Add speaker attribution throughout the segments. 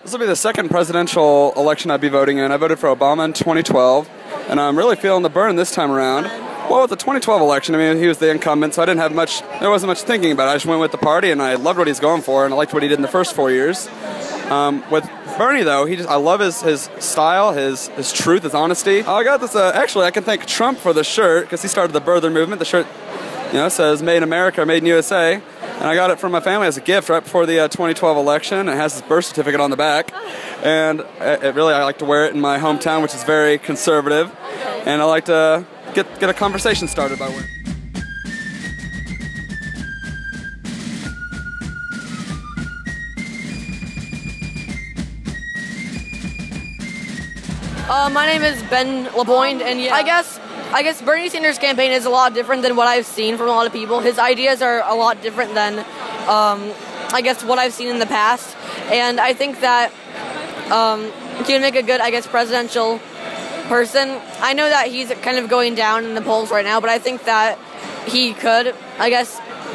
Speaker 1: This will be the second presidential election I'd be voting in. I voted for Obama in 2012, and I'm really feeling the burn this time around. Well, with the 2012 election, I mean, he was the incumbent, so I didn't have much, there wasn't much thinking about it. I just went with the party, and I loved what he's going for, and I liked what he did in the first 4 years. With Bernie, though, I love his style, his truth, his honesty. I got this, actually, I can thank Trump for the shirt, because he started the birther movement. The shirt, says Made in America, Made in USA. And I got it from my family as a gift right before the 2012 election. It has his birth certificate on the back. And I like to wear it in my hometown, which is very conservative. And I like to get a conversation started by wearing it.
Speaker 2: My name is Ben LeBoyne, and I guess Bernie Sanders' campaign is a lot different than what I've seen from a lot of people. His ideas are a lot different than, I guess, what I've seen in the past. And I think that he would make a good, presidential person. I know that he's kind of going down in the polls right now, but I think that he could,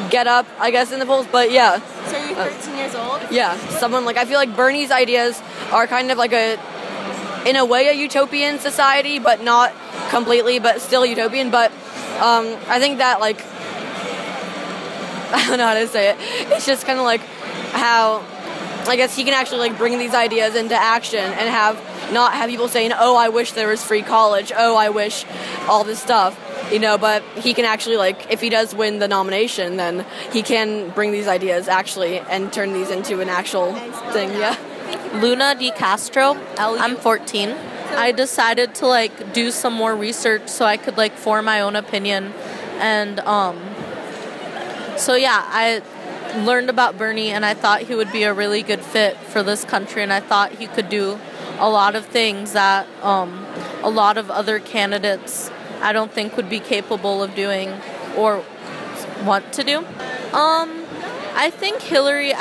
Speaker 2: get up, in the polls. But yeah.
Speaker 3: So you're 13 years old?
Speaker 2: Yeah, I feel like Bernie's ideas are kind of like in a way, a utopian society, but not completely, but still utopian. But I think that, I don't know how to say it. It's just kind of like how, I guess, he can actually bring these ideas into action and not have people saying, oh, I wish there was free college. Oh, I wish all this stuff. But he can actually, if he does win the nomination, then he can bring these ideas actually and turn these into an actual thing. Yeah.
Speaker 4: Luna Di Castro. I'm 14. I decided to do some more research so I could form my own opinion, and so yeah, I learned about Bernie, and I thought he would be a really good fit for this country, and I thought he could do a lot of things that a lot of other candidates I don't think would be capable of doing or want to do. I think Hillary,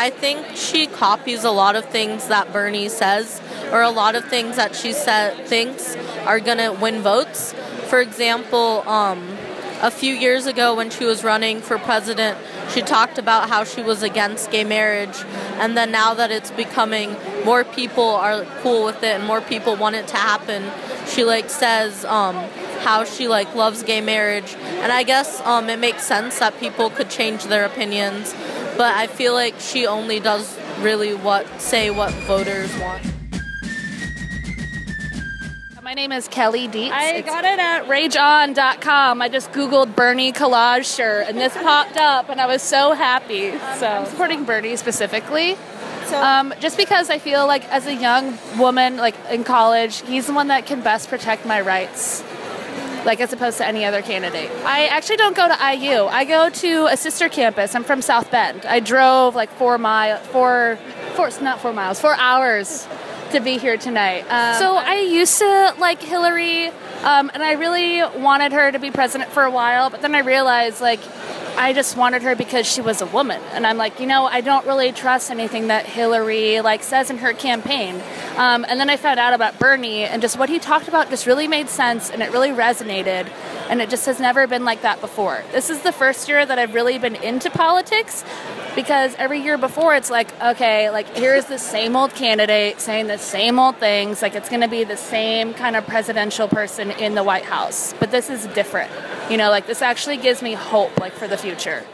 Speaker 4: she copies a lot of things that Bernie says, or a lot of things that she thinks are going to win votes. For example, a few years ago when she was running for president, she talked about how she was against gay marriage, and then now that it's becoming, more people are cool with it and more people want it to happen, she says how she loves gay marriage. And I guess it makes sense that people could change their opinions. But I feel like she only does really what voters want.
Speaker 3: My name is Kelly Dietz. I got it at rageon.com. I just Googled Bernie collage shirt, and this popped up, and I was so happy. So I'm supporting Bernie specifically. Just because I feel like as a young woman, in college, he's the one that can best protect my rights. As opposed to any other candidate. I actually don't go to IU. I go to a sister campus. I'm from South Bend. I drove 4 hours to be here tonight. So I used to like Hillary, and I really wanted her to be president for a while, but then I realized I just wanted her because she was a woman. And I'm I don't really trust anything that Hillary says in her campaign. And then I found out about Bernie, and just what he talked about just really made sense, and it really resonated. And it just has never been like that before. This is the first year that I've really been into politics, because every year before it's okay, here's the same old candidate saying the same old things. It's going to be the same kind of presidential person in the White House. But this is different. This actually gives me hope, for the future.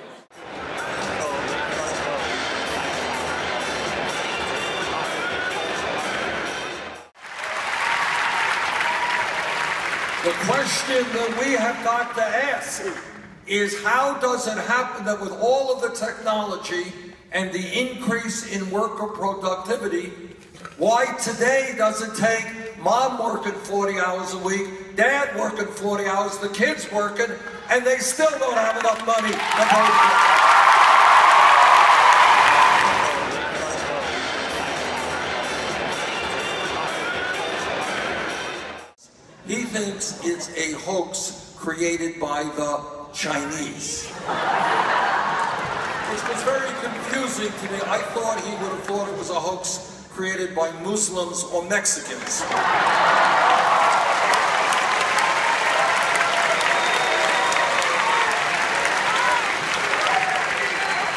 Speaker 5: The question that we have got to ask is, how does it happen that with all of the technology and the increase in worker productivity, why today does it take mom working 40 hours a week, dad working 40 hours, the kids working, and they still don't have enough money to pay for it? He thinks it's a hoax created by the Chinese. Which was very confusing to me. I thought he would have thought it was a hoax created by Muslims or Mexicans.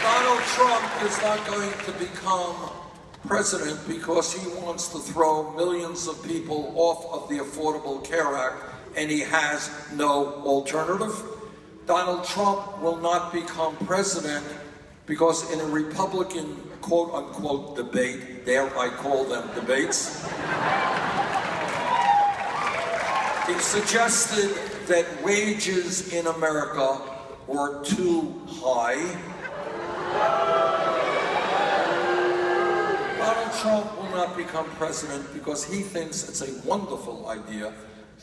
Speaker 5: Donald Trump is not going to become president because he wants to throw millions of people off of the Affordable Care Act, and he has no alternative. Donald Trump will not become president because in a Republican quote-unquote debate, dare I call them debates, he suggested that wages in America were too high. Donald Trump will not become president because he thinks it's a wonderful idea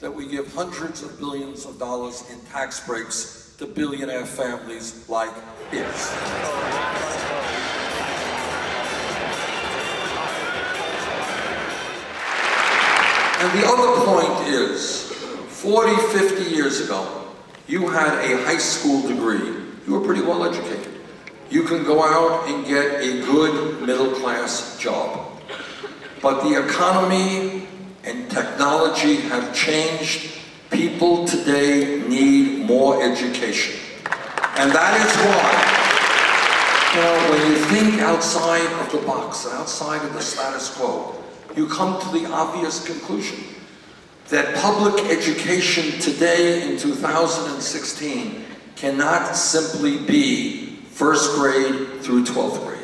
Speaker 5: that we give hundreds of billions of dollars in tax breaks to billionaire families like his. And the other point is, 40, 50 years ago, you had a high school degree. You were pretty well educated. You can go out and get a good middle-class job. But the economy and technology have changed. People today need more education. And that is why, when you think outside of the box, outside of the status quo, you come to the obvious conclusion that public education today in 2016 cannot simply be first grade through 12th grade.